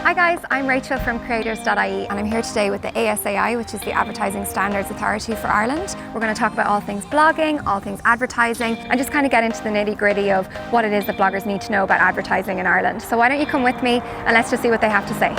Hi guys, I'm Rachael from Creators.ie and I'm here today with the ASAI, which is the Advertising Standards Authority for Ireland. We're going to talk about all things blogging, all things advertising, and just kind of get into the nitty-gritty of what it is that bloggers need to know about advertising in Ireland. So why don't you come with me and let's just see what they have to say.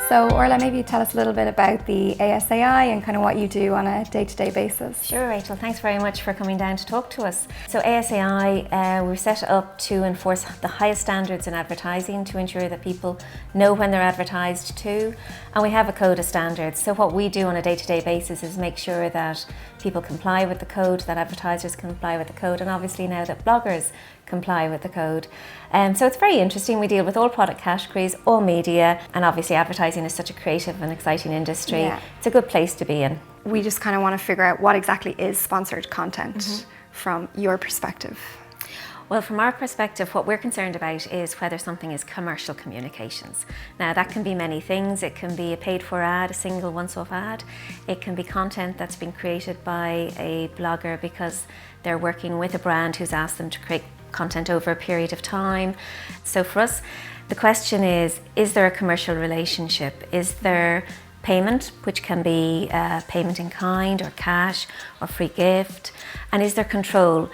So Orla, maybe you tell us a little bit about the ASAI and kind of what you do on a day-to-day basis. Sure, Rachel. Thanks very much for coming down to talk to us. So ASAI, we're set up to enforce the highest standards in advertising to ensure that people know when they're advertised to, and we have a code of standards. So what we do on a day-to-day basis is make sure that people comply with the code, that advertisers comply with the code, and obviously now that bloggers comply with the code. So it's very interesting. We deal with all product categories, all media, and obviously advertising is such a creative and exciting industry. Yeah. It's a good place to be in. We just kind of want to figure out what exactly is sponsored content from your perspective. Well, from our perspective, what we're concerned about is whether something is commercial communications. Now, that can be many things. It can be a paid-for ad, a single once-off ad. It can be content that's been created by a blogger because they're working with a brand who's asked them to create content over a period of time. So for us, the question is there a commercial relationship? Is there payment, which can be payment in kind or cash or free gift? And is there control?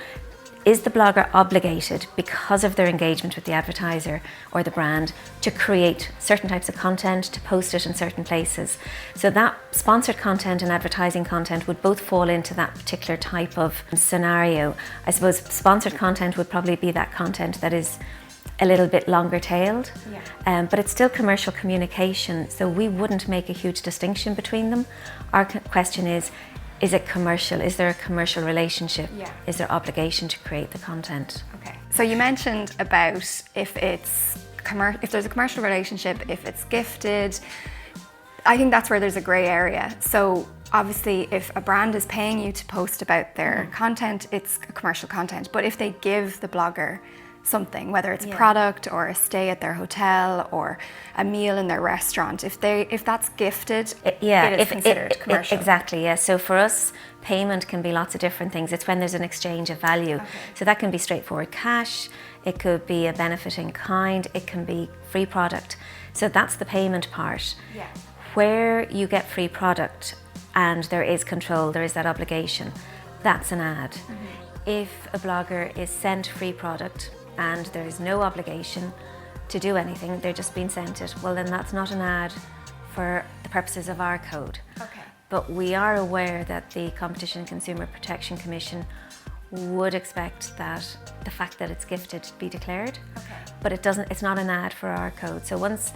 Is the blogger obligated, because of their engagement with the advertiser or the brand, to create certain types of content, to post it in certain places? So that sponsored content and advertising content would both fall into that particular type of scenario. I suppose sponsored content would probably be that content that is a little bit longer tailed, but it's still commercial communication, so we wouldn't make a huge distinction between them. Our question is it commercial? Is there a commercial relationship? Is there obligation to create the content? Okay. So you mentioned about if there's a commercial relationship, if it's gifted. I think that's where there's a grey area. So obviously if a brand is paying you to post about their content, it's commercial content. But if they give the blogger something, whether it's a product or a stay at their hotel or a meal in their restaurant, if that's gifted, it is considered commercial. Exactly, yeah. So for us, payment can be lots of different things. It's when there's an exchange of value. Okay. So that can be straightforward cash, it could be a benefit in kind, it can be free product. So that's the payment part. Yeah. Where you get free product and there is control, there is that obligation, that's an ad. If a blogger is sent free product and there is no obligation to do anything, they're just being sent it, well then that's not an ad for the purposes of our code. Okay. But we are aware that the Competition and Consumer Protection Commission would expect that the fact that it's gifted be declared, but it's not an ad for our code. So once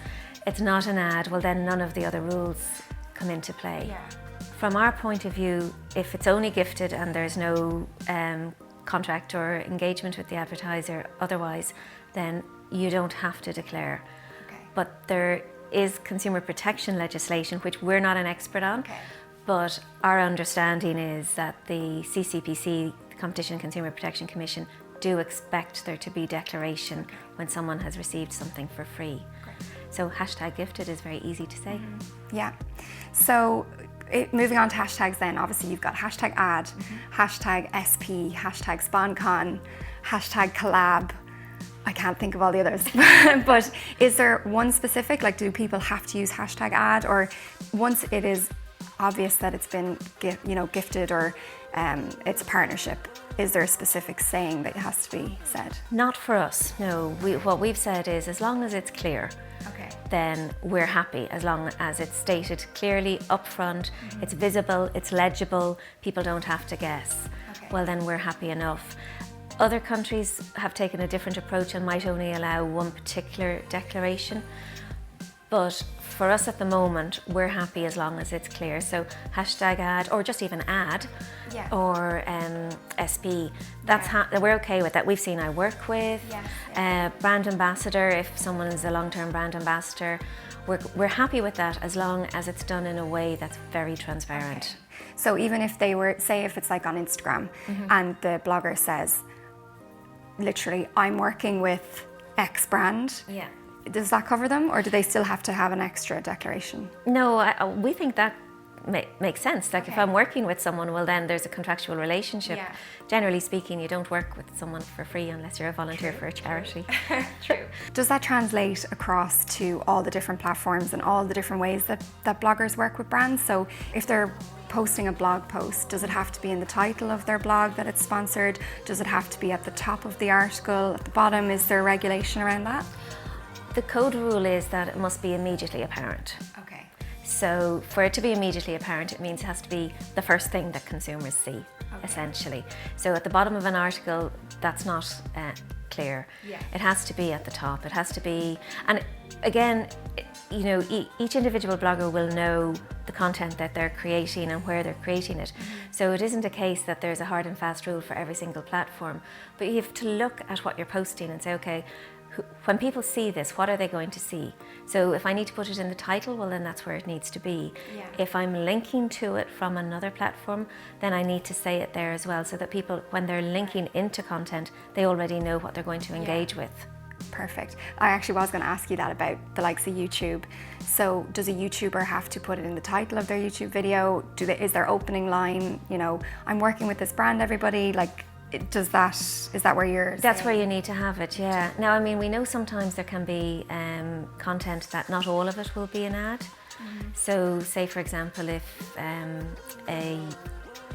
it's not an ad, well then none of the other rules come into play. Yeah. From our point of view, if it's only gifted and there's no contract or engagement with the advertiser otherwise, then you don't have to declare. Okay. But there is consumer protection legislation, which we're not an expert on, but our understanding is that the CCPC, the Competition and Consumer Protection Commission, do expect there to be declaration when someone has received something for free. So hashtag gifted is very easy to say. Yeah. So moving on to hashtags then, obviously you've got hashtag ad, hashtag SP, hashtag SponCon, hashtag collab. I can't think of all the others. But is there one specific, like do people have to use hashtag ad, or once it is obvious that it's been gifted or it's a partnership, is there a specific saying that has to be said? Not for us, no. What we've said is as long as it's clear, then we're happy, as long as it's stated clearly upfront, it's visible, it's legible, people don't have to guess. Well then we're happy enough. Other countries have taken a different approach and might only allow one particular declaration, but for us at the moment, we're happy as long as it's clear. So hashtag ad, or just even ad, or SP, we're okay with that. We've seen I work with, brand ambassador, if someone is a long-term brand ambassador, we're happy with that as long as it's done in a way that's very transparent. Okay. So even if they were, say if it's like on Instagram and the blogger says, literally, I'm working with X brand, does that cover them, or do they still have to have an extra declaration? No, we think that makes sense. Like if I'm working with someone, well then there's a contractual relationship. Yeah. Generally speaking, you don't work with someone for free unless you're a volunteer for a charity. True. Does that translate across to all the different platforms and all the different ways that bloggers work with brands? So if they're posting a blog post, does it have to be in the title of their blog that it's sponsored? Does it have to be at the top of the article, at the bottom? Is there regulation around that? The code rule is that it must be immediately apparent. Okay. So for it to be immediately apparent, it means it has to be the first thing that consumers see, essentially. So at the bottom of an article, that's not clear. Yeah. It has to be at the top. It has to be, and again, you know, each individual blogger will know the content that they're creating and where they're creating it. So it isn't a case that there's a hard and fast rule for every single platform, but you have to look at what you're posting and say, okay, when people see this, what are they going to see? So if I need to put it in the title, well then that's where it needs to be. Yeah. If I'm linking to it from another platform, then I need to say it there as well, so that people, when they're linking into content, they already know what they're going to engage with. Perfect. I actually was going to ask you that about the likes of YouTube. So does a YouTuber have to put it in the title of their YouTube video? Is their opening line, you know, I'm working with this brand, everybody, like, is that where you're That's saying? where you need to have it, yeah. Now, I mean, we know sometimes there can be content that not all of it will be an ad. So say, for example, if a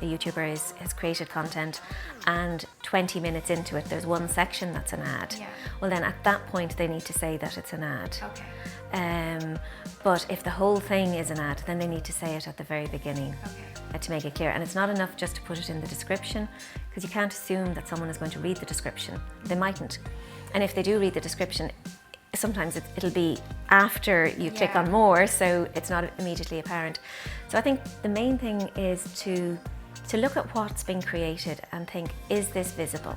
YouTuber has created content and 20 minutes into it, there's one section that's an ad. Yeah. Well, then at that point, they need to say that it's an ad. Okay. But if the whole thing is an ad, then they need to say it at the very beginning. Okay. To make it clear. And it's not enough just to put it in the description, because you can't assume that someone is going to read the description. They mightn't. And if they do read the description, sometimes it'll be after you click on more, so it's not immediately apparent. So I think the main thing is to look at what's been created and think, is this visible?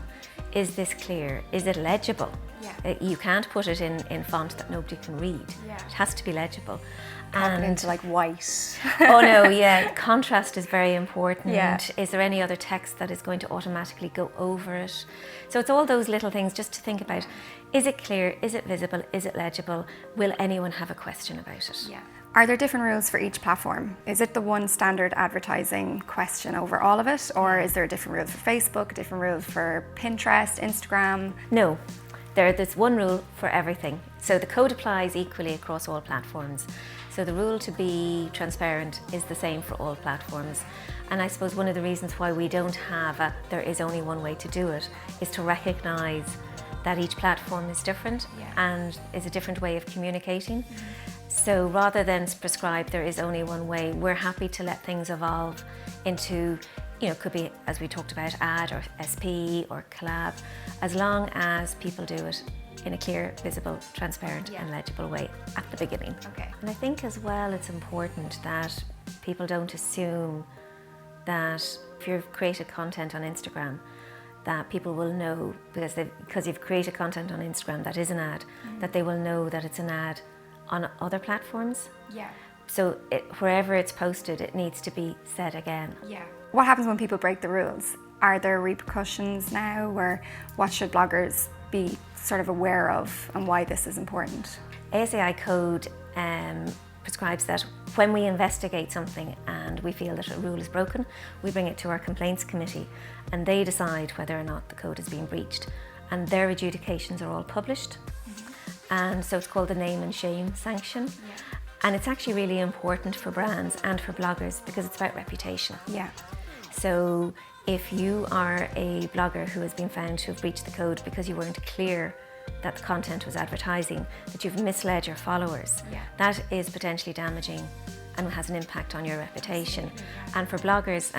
Is this clear? Is it legible? Yeah. You can't put it in font that nobody can read. Yeah. It has to be legible. Pop it into like white. Oh no, yeah, contrast is very important. Yeah. Is there any other text that is going to automatically go over it? So it's all those little things just to think about. Is it clear? Is it visible? Is it legible? Will anyone have a question about it? Yeah. Are there different rules for each platform? Is it the one standard advertising question over all of it? Or is there a different rule for Facebook, a different rule for Pinterest, Instagram? No, there's one rule for everything. So the code applies equally across all platforms. So the rule to be transparent is the same for all platforms. And I suppose one of the reasons why we don't have there is only one way to do it is to recognise that each platform is different and is a different way of communicating. So rather than prescribe there is only one way, we're happy to let things evolve into, you know, could be, as we talked about, ad or SP or collab, as long as people do it in a clear, visible, transparent and legible way at the beginning. Okay. And I think as well it's important that people don't assume that if you've created content on Instagram that people will know, because you've created content on Instagram that is an ad, that they will know that it's an ad on other platforms. Yeah. So wherever it's posted, it needs to be said again. Yeah. What happens when people break the rules? Are there repercussions now, or what should bloggers be sort of aware of and why this is important? ASAI code prescribes that when we investigate something and we feel that a rule is broken, we bring it to our complaints committee and they decide whether or not the code is being breached. And their adjudications are all published. And so it's called the name and shame sanction. And it's actually really important for brands and for bloggers because it's about reputation. Yeah. So if you are a blogger who has been found to have breached the code because you weren't clear that the content was advertising, that you've misled your followers, that is potentially damaging and has an impact on your reputation. And for bloggers,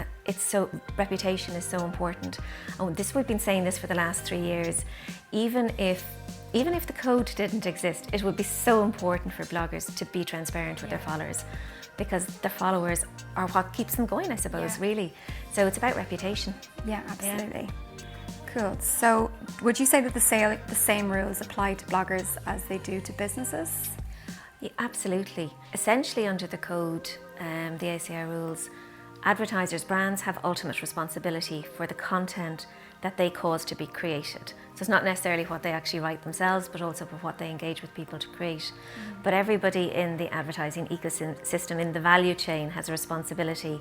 reputation is so important. And we've been saying this for the last 3 years. Even if the code didn't exist, it would be so important for bloggers to be transparent with their followers, because their followers are what keeps them going, I suppose, really. So it's about reputation. Yeah, absolutely. Cool. So would you say that the same rules apply to bloggers as they do to businesses? Yeah, absolutely. Essentially under the code, the ASAI rules, advertisers, brands have ultimate responsibility for the content that they cause to be created. So it's not necessarily what they actually write themselves, but also for what they engage with people to create. But everybody in the advertising ecosystem, in the value chain, has a responsibility.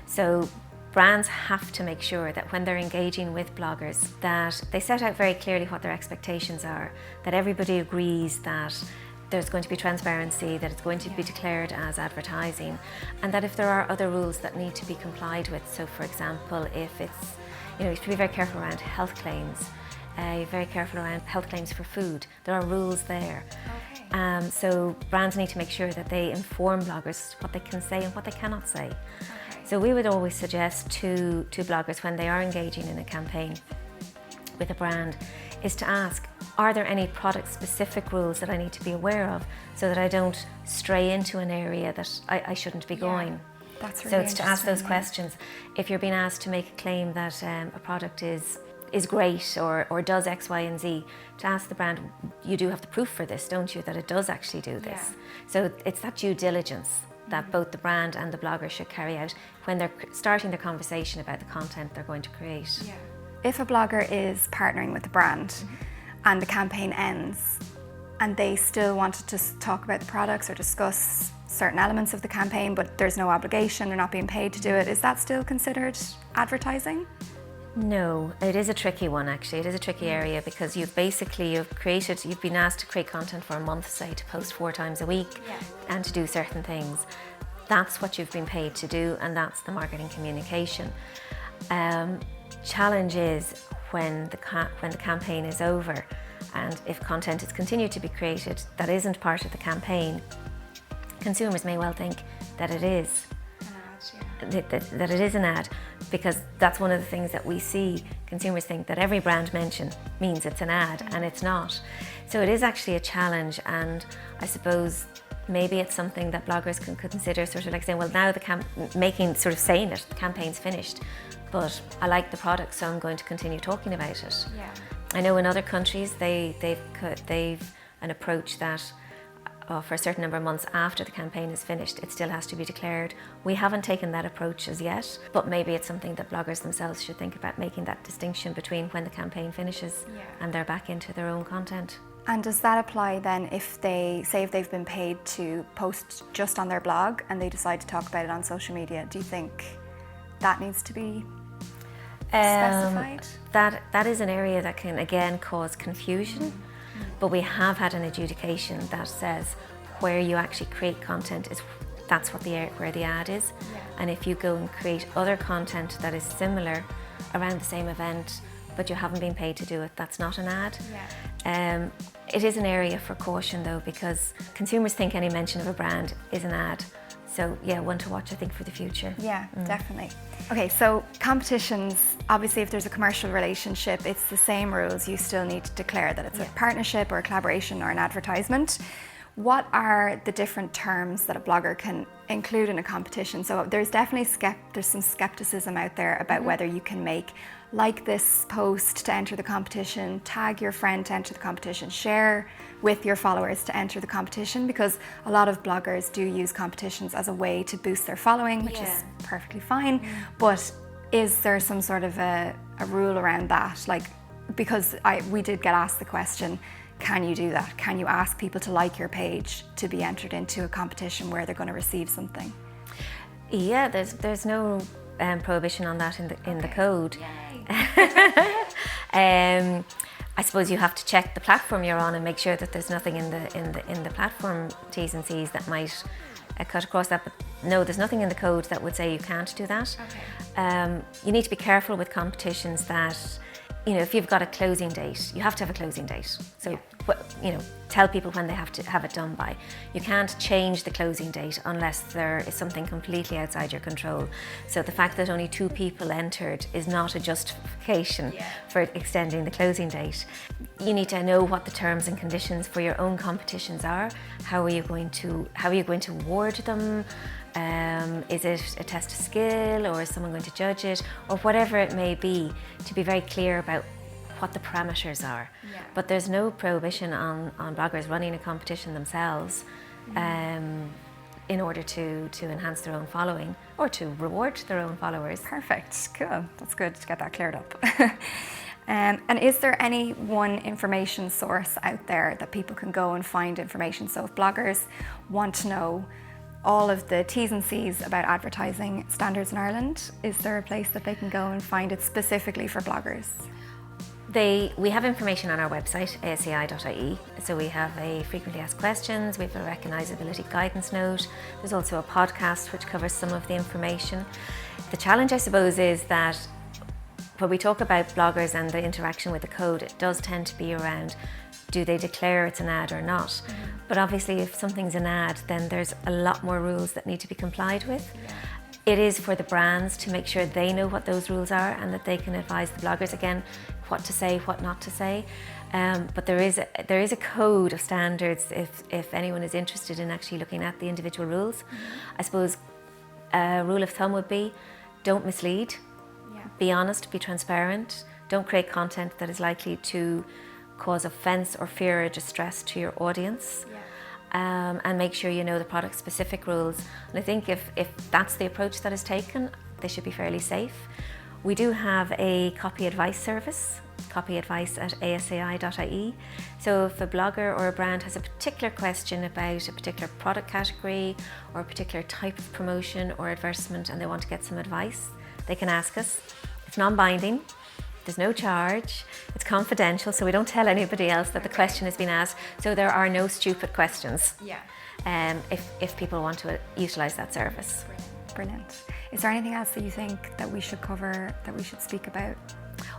So brands have to make sure that when they're engaging with bloggers, that they set out very clearly what their expectations are, that everybody agrees that there's going to be transparency, that it's going to be declared as advertising, and that if there are other rules that need to be complied with, so for example, if it's, you have to be very careful around health claims, very careful around health claims for food. There are rules there. Okay. So brands need to make sure that they inform bloggers what they can say and what they cannot say. Okay. So we would always suggest to bloggers when they are engaging in a campaign with a brand is to ask, are there any product-specific rules that I need to be aware of so that I don't stray into an area that I shouldn't be going? That's really so it's to ask those questions. If you're being asked to make a claim that a product is great or does X, Y, and Z, to ask the brand, you do have the proof for this, don't you, that it does actually do this? Yeah. So it's that due diligence that both the brand and the blogger should carry out when they're starting their conversation about the content they're going to create. Yeah. If a blogger is partnering with a brand and the campaign ends and they still wanted to talk about the products or discuss certain elements of the campaign, but there's no obligation, they're not being paid to do it, is that still considered advertising? No, it is a tricky one actually. It is a tricky area because you've been asked to create content for a month, say, to post 4 times a week and to do certain things. That's what you've been paid to do, and that's the marketing communication. Challenge is when the campaign is over, and if content is continued to be created that isn't part of the campaign, consumers may well think that it is an ad, that it is an ad, because that's one of the things that we see. Consumers think that every brand mention means it's an ad, and it's not. So it is actually a challenge, and I suppose maybe it's something that bloggers can consider, sort of like saying, well, now saying it, the campaign's finished, but I like the product, so I'm going to continue talking about it. Yeah. I know in other countries they've an approach that for a certain number of months after the campaign is finished, it still has to be declared. We haven't taken that approach as yet, but maybe it's something that bloggers themselves should think about, making that distinction between when the campaign finishes and they're back into their own content. And does that apply then if they've been paid to post just on their blog and they decide to talk about it on social media? Do you think that needs to be specified? That is an area that can again cause confusion, but we have had an adjudication that says where you actually create content that's where the ad is. And if you go and create other content that is similar around the same event but you haven't been paid to do it, that's not an ad. It is an area for caution though, because consumers think any mention of a brand is an ad. So yeah, one to watch I think for the future. Yeah, definitely. Okay, so competitions, obviously if there's a commercial relationship, it's the same rules. You still need to declare that it's a partnership or a collaboration or an advertisement. What are the different terms that a blogger can include in a competition? So there's definitely there's some skepticism out there about whether you can like this post to enter the competition, tag your friend to enter the competition, share with your followers to enter the competition, because a lot of bloggers do use competitions as a way to boost their following, which is perfectly fine. But is there some sort of a rule around that? Because we did get asked the question, can you do that? Can you ask people to like your page to be entered into a competition where they're going to receive something? Yeah, there's no prohibition on that in the code. I suppose you have to check the platform you're on and make sure that there's nothing in the platform T's and C's that might cut across that. But no, there's nothing in the code that would say you can't do that. You need to be careful with competitions that, if you've got a closing date, you have to have a closing date. So, tell people when they have to have it done by. You can't change the closing date unless there is something completely outside your control. So the fact that only 2 people entered is not a justification for extending the closing date. You need to know what the terms and conditions for your own competitions are. How are you going to award them? Is it a test of skill, or is someone going to judge it, or whatever it may be, to be very clear about what the parameters are. But there's no prohibition on bloggers running a competition themselves. in order to enhance their own following or to reward their own followers. Perfect, cool. That's good to get that cleared up. And is there any one information source out there that people can go and find information? So if bloggers want to know all of the T's and C's about advertising standards in Ireland, is there a place that they can go and find it specifically for bloggers? We have information on our website, ASAI.ie. So we have a frequently asked questions, we have a recognisability guidance note. There's also a podcast which covers some of the information. The challenge, I suppose, is that when we talk about bloggers and the interaction with the code, it does tend to be around, do they declare it's an ad or not? Mm-hmm. But obviously if something's an ad, then there's a lot more rules that need to be complied with. Yeah. It is for the brands to make sure they know what those rules are and that they can advise the bloggers, again, what to say, what not to say. But there is a code of standards if anyone is interested in actually looking at the individual rules. Mm-hmm. I suppose a rule of thumb would be, don't mislead, be honest, be transparent, don't create content that is likely to cause offence or fear or distress to your audience. And make sure you know the product specific rules. And I think if that's the approach that is taken, they should be fairly safe. We do have a copy advice service, copyadvice@asai.ie. So if a blogger or a brand has a particular question about a particular product category or a particular type of promotion or advertisement and they want to get some advice, they can ask us. It's non-binding. There's no charge, it's confidential, so we don't tell anybody else that the question has been asked, so there are no stupid questions. If people want to utilise that service. Brilliant. Is there anything else that you think that we should cover, that we should speak about?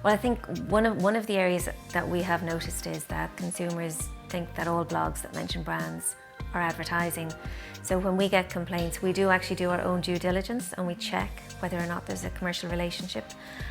Well, I think one of the areas that we have noticed is that consumers think that all blogs that mention brands are advertising. So when we get complaints, we do actually do our own due diligence and we check whether or not there's a commercial relationship.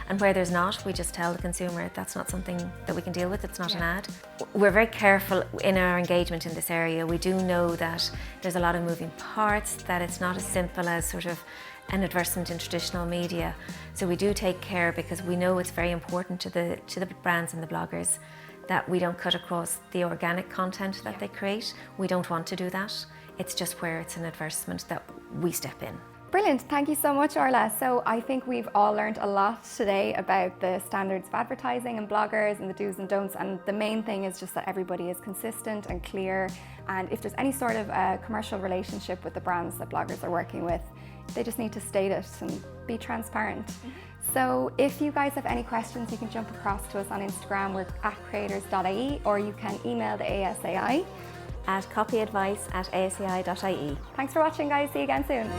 And where there's not, we just tell the consumer that's not something that we can deal with, it's not an ad. We're very careful in our engagement in this area. We do know that there's a lot of moving parts, that it's not as simple as sort of an advertisement in traditional media. So we do take care because we know it's very important to the brands and the bloggers that we don't cut across the organic content that they create. We don't want to do that. It's just where it's an advertisement that we step in. Brilliant, thank you so much, Orla. So I think we've all learned a lot today about the standards of advertising and bloggers and the do's and don'ts, and the main thing is just that everybody is consistent and clear, and if there's any sort of commercial relationship with the brands that bloggers are working with, they just need to state it and be transparent. So if you guys have any questions, you can jump across to us on Instagram. We're at Creators.ie, or you can email the ASAI at copyadvice@asai.ie. Thanks for watching, guys. See you again soon.